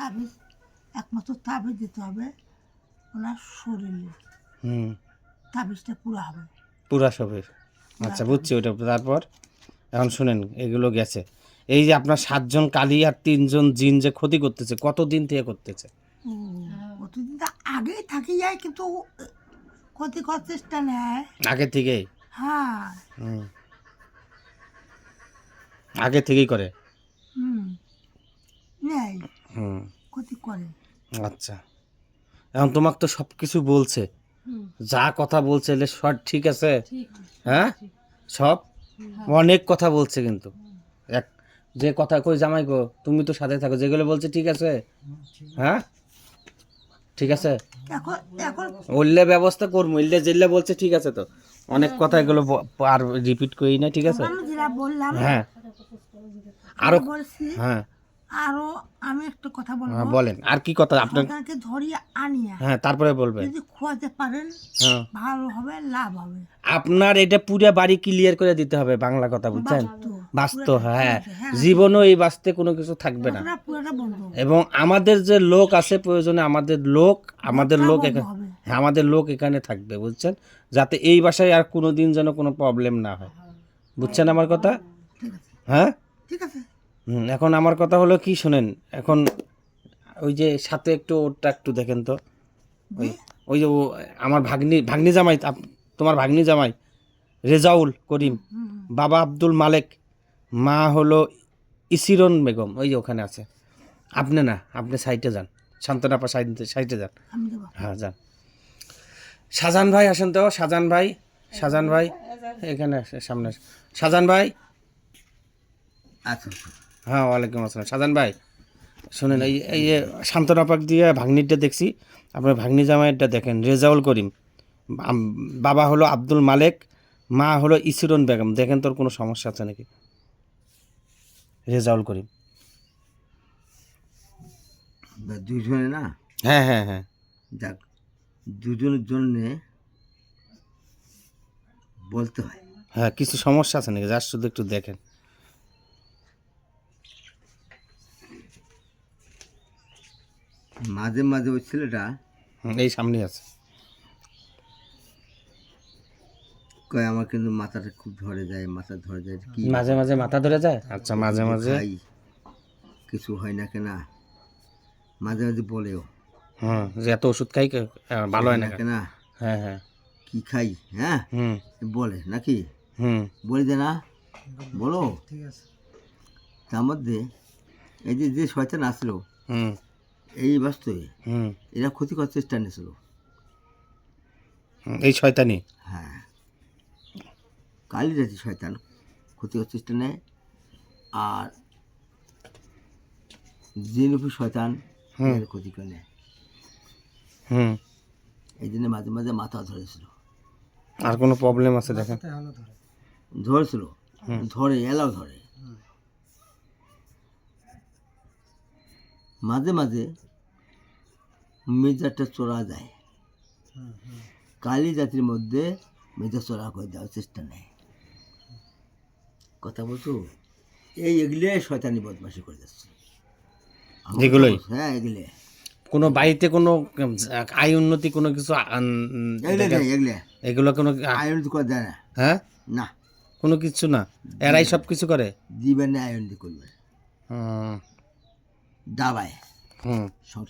তাবিজ একমাত্র তাবিজ দিতে হবে ওনার শরীরে, তাবিজটা পুরা হবে, পুরা সবের। আচ্ছা বুঝছি ওইটা। তারপর এখন শুনেন, এগুলো গেছে, এই যে আপনার 7 জন কালী আর 3 জন জিন যে ক্ষতি করতেছে, কতদিন থেকে করতেছে? কতদিন তো আগেই থাকি যায়, কিন্তু ক্ষতি করার চেষ্টা নেয় আগে থেকেই? হ্যাঁ। আগে থেকেই করে? নেয়, হুম, ক্ষতি করে। আচ্ছা। এখন তোমাকে তো সব কিছু বলছে, যা কথা বলছে এলে সব ঠিক আছে? হ্যাঁ, সব অনেক কথা বলছে, কিন্তু এক যে কথা কই জামাই গো তুমি তো সাথে থাকো, যেগুলো বলছে ঠিক আছে? হ্যাঁ ঠিক আছে, এখন এখন ওইলে ব্যবস্থা করবো, ইল্লে যেগুলো বলছে ঠিক আছে তো, অনেক কথা এগুলো আর রিপিট করি না, ঠিক আছে? আমি যেটা বললাম হ্যাঁ আরো, বলছি। হ্যাঁ আরো আমি একটা কথা বলবো, হ্যাঁ বলেন আর কি কথা আপনার? সন্তানকে ধরিয়ে আনিয়া হ্যাঁ তারপরে বলবেন। যদি খোয়াতে পারেন হ্যাঁ ভালো হবে, লাভ হবে। আপনার এটা পুরা বাড়ি ক্লিয়ার করে দিতে হবে, বাংলা কথা বুঝছেন? বাস্তব, হ্যাঁ, জীবনও এই বাঁচতে কোনো কিছু থাকবে না। পুরোটা বন্ধ এবং আমাদের যে লোক আছে প্রয়োজনে আমাদের লোক এখানে, হ্যাঁ আমাদের লোক এখানে থাকবে বুঝছেন, যাতে এই বাসায় আর কোনো দিন যেন কোনো প্রবলেম না হয়, বুঝছেন আমার কথা? হ্যাঁ ঠিক আছে। এখন আমার কথা হলো কি শুনেন, এখন ওই যে সাথে একটু ওটা একটু দেখেন তো, ওই ওই যে আমার ভাগ্নি জামাই, তোমার ভাগ্নি জামাই রেজাউল করিম, বাবা আব্দুল মালেক, মা হলো ইসিরন বেগম, ওই যে ওখানে আছে। আপনি না, আপনি সাইডে যান, শান্তনাপা সাইডে যান। হ্যাঁ যান। শাহজাহান ভাই আসেন তো, শাহজাহান ভাই এখানে সামনে, শাহজাহান ভাই। আচ্ছা হ্যাঁ ওয়ালাইকুম আসসালাম। শাহজাহান ভাই শোনেন, এই যে শান্তনাপাক দিয়ে ভাগ্নিটা দেখছি, আপনার ভাগ্নি জামাইটা দেখেন, রেজাউল করিম, বাবা হলো আব্দুল মালেক, মা হলো ইসিরন বেগম, দেখেন তোর কোনো সমস্যা আছে নাকি? রেজাউল করিম। দুজনে না? হ্যাঁ হ্যাঁ হ্যাঁ। যাক, দুজনের জন্যে বলতে হয়। হ্যাঁ কিছু সমস্যা আছে নাকি, যার শুধু একটু দেখেন। মাঝে মাঝে ওই ছেলেটা এই সামনে আছে। কয় আমার কিন্তু মাথাটা খুব ধরে যায়, মাথা ধরে যায়। কি মাঝে মাঝে মাথা ধরে যায়? আচ্ছা মাঝে মাঝে খাই কিছু হয় না কেনা, মাঝে মাঝে বলেও যে এত ওষুধ খাই ভালো হয় না কেনা। হ্যাঁ হ্যাঁ। কি খাই? হ্যাঁ বলে নাকি? বলি দে না, বলো। তার মধ্যে এই যে যে শয়তান আসলো এই বাস্তবে এরা ক্ষতি করার চেষ্টা নিয়েছিল। এই শয়তানি? হ্যাঁ, কালী জাতি শয়তান ক্ষতি করার চেষ্টা নেয়, আর জিনুপি শয়তান ক্ষতি করে নেয়। এই জন্য মাঝে মাঝে মাথা ধরেছিল। আর কোনো প্রবলেম আছে দেখেন? ধরেছিল, ধরে এলাও ধরে, মাঝে মাঝে মেজাজটা চড়া যায়। কালী জাতির মধ্যে মেজাজ চড়া করে দেওয়ার চেষ্টা নেয়। কথা বলছো, এগুলো শয়তানি বদমাশি করে যাচ্ছে। এগুলোই? হ্যাঁ এগুলো। কোনো বাড়িতে কোনো আয় উন্নতি কোনো কিছু এগুলো কোনো আয় উন্নতি করে দেয় না। হ্যাঁ না, কোনো কিছু না, এরাই সব কিছু করে। জীবনে আয় উন্নতি করবে, দাবায় সংসার।